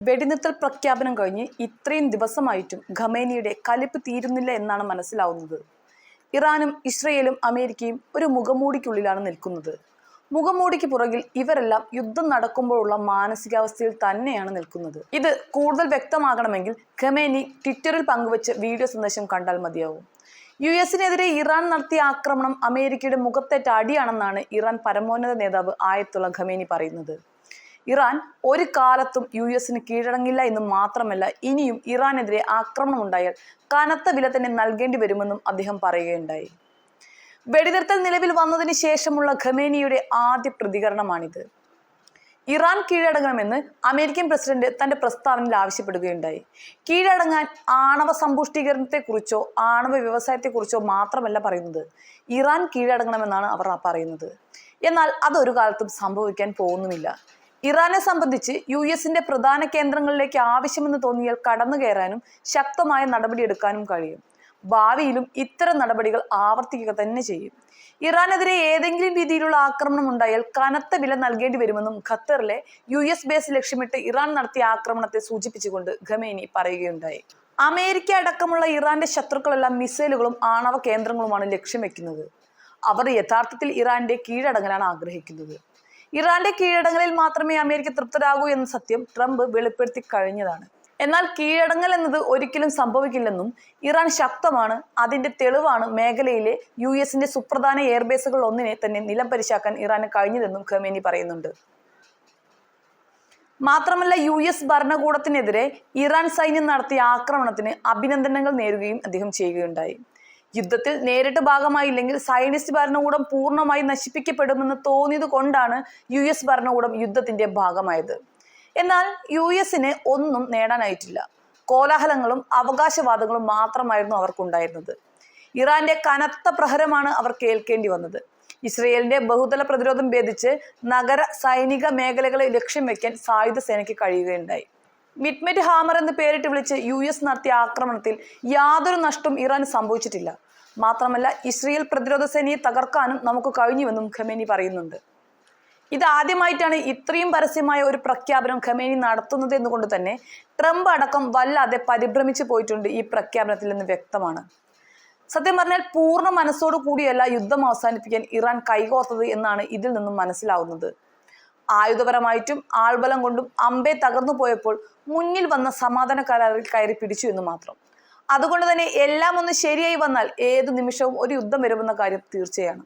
വെടിനിർത്തൽ പ്രഖ്യാപനം കഴിഞ്ഞ് ഇത്രയും ദിവസമായിട്ടും ഖമേനിയുടെ കലിപ്പ് തീരുന്നില്ല എന്നാണ് മനസ്സിലാവുന്നത്. ഇറാനും ഇസ്രയേലും അമേരിക്കയും ഒരു മുഖംമൂടിക്കുള്ളിലാണ് നിൽക്കുന്നത്. മുഖംമൂടിക്ക് പുറകിൽ ഇവരെല്ലാം യുദ്ധം നടക്കുമ്പോഴുള്ള മാനസികാവസ്ഥയിൽ തന്നെയാണ് നിൽക്കുന്നത്. ഇത് കൂടുതൽ വ്യക്തമാകണമെങ്കിൽ ഖമേനി ട്വിറ്ററിൽ പങ്കുവച്ച വീഡിയോ സന്ദേശം കണ്ടാൽ മതിയാവും. യുഎസിനെതിരെ ഇറാൻ നടത്തിയ ആക്രമണം അമേരിക്കയുടെ മുഖത്തേറ്റ അടിയാണെന്നാണ് ഇറാൻ പരമോന്നത നേതാവ് ആയത്തുള്ള ഖമേനി പറയുന്നത്. ഇറാൻ ഒരു കാലത്തും യുഎസിന് കീഴടങ്ങില്ല എന്ന് മാത്രമല്ല, ഇനിയും ഇറാനെതിരെ ആക്രമണം ഉണ്ടായാൽ കനത്ത വില തന്നെ നൽകേണ്ടി വരുമെന്നും അദ്ദേഹം പറയുകയുണ്ടായി. വെടിനിർത്തൽ നിലവിൽ വന്നതിന് ശേഷമുള്ള ഖമേനിയുടെ ആദ്യ പ്രതികരണമാണിത്. ഇറാൻ കീഴടങ്ങണമെന്ന് അമേരിക്കൻ പ്രസിഡന്റ് തന്റെ പ്രസ്താവനയിൽ ആവശ്യപ്പെടുകയുണ്ടായി. കീഴടങ്ങാൻ ആണവ സമ്പുഷ്ടീകരണത്തെക്കുറിച്ചോ ആണവ വ്യവസായത്തെക്കുറിച്ചോ മാത്രമല്ല പറയുന്നത്, ഇറാൻ കീഴടങ്ങണമെന്നാണ് അവർ പറയുന്നത്. എന്നാൽ അതൊരു കാലത്തും സംഭവിക്കാൻ പോകുന്നുമില്ല. ഇറാനെ സംബന്ധിച്ച് യുഎസിന്റെ പ്രധാന കേന്ദ്രങ്ങളിലേക്ക് ആവശ്യമെന്ന് തോന്നിയാൽ കടന്നു കയറാനും ശക്തമായ നടപടിയെടുക്കാനും കഴിയും. ഭാവിയിലും ഇത്തരം നടപടികൾ ആവർത്തിക്കുക തന്നെ ചെയ്യും. ഇറാനെതിരെ ഏതെങ്കിലും രീതിയിലുള്ള ആക്രമണം ഉണ്ടായാൽ കനത്ത വില നൽകേണ്ടി വരുമെന്നും ഖത്തറിലെ യുഎസ് ബേസ് ലക്ഷ്യമിട്ട് ഇറാൻ നടത്തിയ ആക്രമണത്തെ സൂചിപ്പിച്ചുകൊണ്ട് ഖമേനി പറയുകയുണ്ടായി. അമേരിക്ക അടക്കമുള്ള ഇറാന്റെ ശത്രുക്കളെല്ലാം മിസൈലുകളും ആണവ കേന്ദ്രങ്ങളുമാണ് ലക്ഷ്യം വെക്കുന്നത്. അവർ യഥാർത്ഥത്തിൽ ഇറാന്റെ കീഴടങ്ങലാണ് ആഗ്രഹിക്കുന്നത്. ഇറാന്റെ കീഴടങ്ങലിൽ മാത്രമേ അമേരിക്ക തൃപ്തരാകൂ എന്ന സത്യം ട്രംപ് വെളിപ്പെടുത്തി കഴിഞ്ഞതാണ്. എന്നാൽ കീഴടങ്ങൽ എന്നത് ഒരിക്കലും സംഭവിക്കില്ലെന്നും ഇറാൻ ശക്തമാണ്, അതിന്റെ തെളിവാണ് മേഖലയിലെ യുഎസിന്റെ സുപ്രധാന എയർബേസുകൾ ഒന്നിനെ തന്നെ നിലംപരിശാക്കാൻ ഇറാന് കഴിഞ്ഞതെന്നും ഖമേനി പറയുന്നുണ്ട്. മാത്രമല്ല, യുഎസ് ഭരണകൂടത്തിനെതിരെ ഇറാൻ സൈന്യം നടത്തിയ ആക്രമണത്തിന് അഭിനന്ദനങ്ങൾ നേരുകയും അദ്ദേഹം ചെയ്യുകയുണ്ടായി. യുദ്ധത്തിൽ നേരിട്ട് ഭാഗമായില്ലെങ്കിൽ സയനിസ്റ്റ് ഭരണകൂടം പൂർണ്ണമായി നശിപ്പിക്കപ്പെടുമെന്ന് തോന്നിയത് കൊണ്ടാണ് യുഎസ് ഭരണകൂടം യുദ്ധത്തിന്റെ ഭാഗമായത്. എന്നാൽ യുഎസിന് ഒന്നും നേടാനായിട്ടില്ല. കോലാഹലങ്ങളും അവകാശവാദങ്ങളും മാത്രമായിരുന്നു അവർക്കുണ്ടായിരുന്നത്. ഇറാന്റെ കനത്ത പ്രഹരമാണ് അവർ കേൾക്കേണ്ടി വന്നത്. ഇസ്രയേലിന്റെ ബഹുതല പ്രതിരോധം ഭേദിച്ച് നഗര സൈനിക മേഖലകളെ ലക്ഷ്യം വെക്കാൻ സായുധ സേനയ്ക്ക് കഴിയുകയുണ്ടായി. മിഡ്മെറ്റ് ഹാമർ എന്ന് പേരിട്ട് വിളിച്ച് യുഎസ് നടത്തിയ ആക്രമണത്തിൽ യാതൊരു നഷ്ടവും ഇറാൻ സംഭവിച്ചിട്ടില്ല. മാത്രമല്ല, ഇസ്രയേൽ പ്രതിരോധ സേനയെ തകർക്കാനും നമുക്ക് കഴിഞ്ഞുവെന്നും ഖമേനി പറയുന്നുണ്ട്. ഇതാദ്യമായിട്ടാണ് ഇത്രയും പരസ്യമായ ഒരു പ്രഖ്യാപനം ഖമേനി നടത്തുന്നത് എന്നുകൊണ്ട് തന്നെ ട്രംപ് അടക്കം വല്ലാതെ പരിഭ്രമിച്ചു പോയിട്ടുണ്ട് ഈ പ്രഖ്യാപനത്തിൽ നിന്ന് വ്യക്തമാണ്. സത്യം പറഞ്ഞാൽ പൂർണ്ണ മനസ്സോടു കൂടിയല്ല യുദ്ധം അവസാനിപ്പിക്കാൻ ഇറാൻ കൈകോർത്തത് എന്നാണ് ഇതിൽ നിന്നും മനസ്സിലാവുന്നത്. ആയുധപരമായിട്ടും ആൾബലം കൊണ്ടും അമ്പെ തകർന്നു പോയപ്പോൾ മുന്നിൽ വന്ന സമാധാന കരാറിൽ കയറി പിടിച്ചു എന്ന് മാത്രം. അതുകൊണ്ട് തന്നെ എല്ലാം ഒന്ന് ശരിയായി വന്നാൽ ഏതു നിമിഷവും ഒരു യുദ്ധം വരുമെന്ന കാര്യം തീർച്ചയാണ്.